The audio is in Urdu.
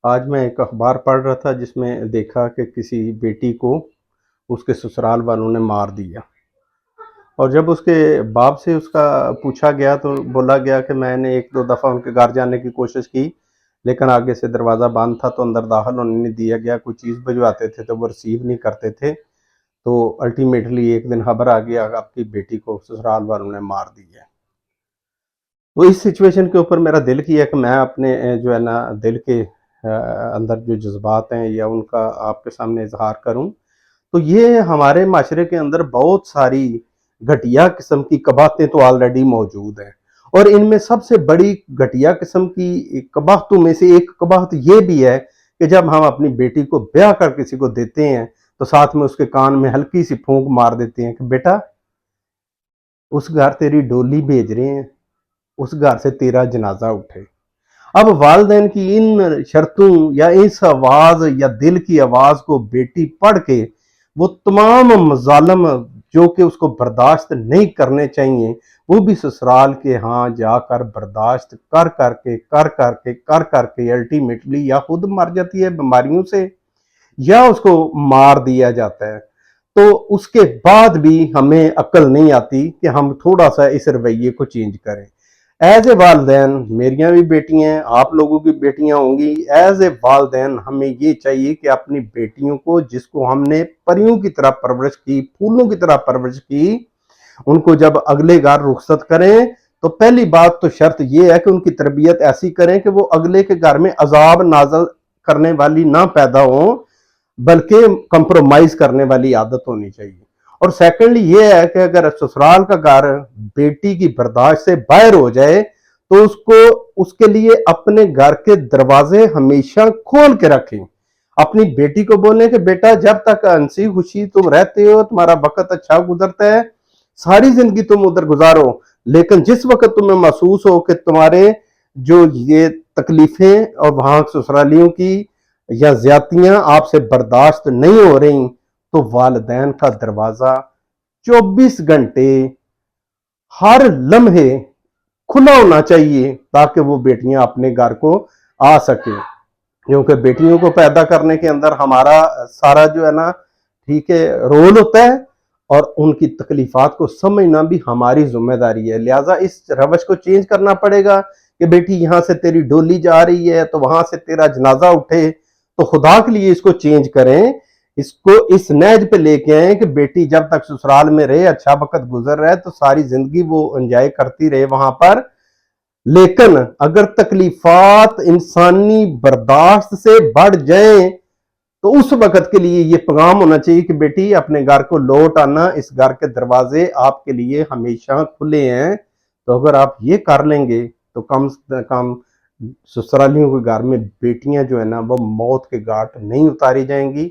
آج میں ایک اخبار پڑھ رہا تھا جس میں دیکھا کہ کسی بیٹی کو اس کے سسرال والوں نے مار دیا، اور جب اس کے باپ سے اس کا پوچھا گیا تو بولا گیا کہ میں نے ایک دو دفعہ ان کے گھر جانے کی کوشش کی، لیکن آگے سے دروازہ بند تھا تو اندر داخل ہونے نہیں دیا گیا۔ کوئی چیز بھجواتے تھے تو وہ ریسیو نہیں کرتے تھے، تو الٹیمیٹلی ایک دن خبر آ گیا کہ آپ کی بیٹی کو سسرال والوں نے مار دی ہے۔ تو اس سچویشن کے اوپر میرا دل کیا کہ میں اپنے جو ہے نا دل کے اندر جو جذبات ہیں یا ان کا آپ کے سامنے اظہار کروں۔ تو یہ ہمارے معاشرے کے اندر بہت ساری گھٹیا قسم کی قباحتیں تو آلریڈی موجود ہیں، اور ان میں سب سے بڑی گھٹیا قسم کی قباحتوں میں سے ایک قباحت یہ بھی ہے کہ جب ہم اپنی بیٹی کو بیاہ کر کسی کو دیتے ہیں تو ساتھ میں اس کے کان میں ہلکی سی پھونک مار دیتے ہیں کہ بیٹا اس گھر تیری ڈولی بھیج رہے ہیں، اس گھر سے تیرا جنازہ اٹھے۔ اب والدین کی ان شرطوں یا اس آواز یا دل کی آواز کو بیٹی پڑھ کے وہ تمام مظالم جو کہ اس کو برداشت نہیں کرنے چاہیے وہ بھی سسرال کے ہاں جا کر برداشت کر کے الٹیمیٹلی یا خود مر جاتی ہے بیماریوں سے یا اس کو مار دیا جاتا ہے۔ تو اس کے بعد بھی ہمیں عقل نہیں آتی کہ ہم تھوڑا سا اس رویے کو چینج کریں۔ ایز اے والدین، میریاں بھی بیٹیاں ہیں، آپ لوگوں کی بیٹیاں ہوں گی، ایز اے والدین ہمیں یہ چاہیے کہ اپنی بیٹیوں کو جس کو ہم نے پریوں کی طرح پرورش کی، پھولوں کی طرح پرورش کی، ان کو جب اگلے گھر رخصت کریں تو پہلی بات تو شرط یہ ہے کہ ان کی تربیت ایسی کریں کہ وہ اگلے کے گھر میں عذاب نازل کرنے والی نہ پیدا ہوں، بلکہ کمپرومائز کرنے والی عادت ہونی چاہیے۔ اور سیکنڈلی یہ ہے کہ اگر سسرال کا گھر بیٹی کی برداشت سے باہر ہو جائے تو اس کے لیے اپنے گھر کے دروازے ہمیشہ کھول کے رکھیں۔ اپنی بیٹی کو بولیں کہ بیٹا جب تک ہنسی خوشی تم رہتے ہو، تمہارا وقت اچھا گزرتا ہے، ساری زندگی تم ادھر گزارو، لیکن جس وقت تمہیں محسوس ہو کہ تمہارے جو یہ تکلیفیں اور وہاں سسرالیوں کی یا زیادتیاں آپ سے برداشت نہیں ہو رہی تو والدین کا دروازہ 24 گھنٹے ہر لمحے کھلا ہونا چاہیے تاکہ وہ بیٹیاں اپنے گھر کو آ سکیں، کیونکہ بیٹیوں کو پیدا کرنے کے اندر ہمارا سارا جو ہے نا ٹھیک ہے رول ہوتا ہے، اور ان کی تکلیفات کو سمجھنا بھی ہماری ذمہ داری ہے۔ لہٰذا اس روش کو چینج کرنا پڑے گا کہ بیٹی یہاں سے تیری ڈولی جا رہی ہے تو وہاں سے تیرا جنازہ اٹھے، تو خدا کے لیے اس کو چینج کریں، اس کو اس نہج پہ لے کے آئیں کہ بیٹی جب تک سسرال میں رہے، اچھا وقت گزر رہا ہے تو ساری زندگی وہ انجوائے کرتی رہے وہاں پر۔ لیکن اگر تکلیفات انسانی برداشت سے بڑھ جائیں تو اس وقت کے لیے یہ پیغام ہونا چاہیے کہ بیٹی اپنے گھر کو لوٹ آنا، اس گھر کے دروازے آپ کے لیے ہمیشہ کھلے ہیں۔ تو اگر آپ یہ کر لیں گے تو کم سے کم سسرالیوں کے گھر میں بیٹیاں جو ہے نا وہ موت کے گھاٹ نہیں اتاری جائیں گی۔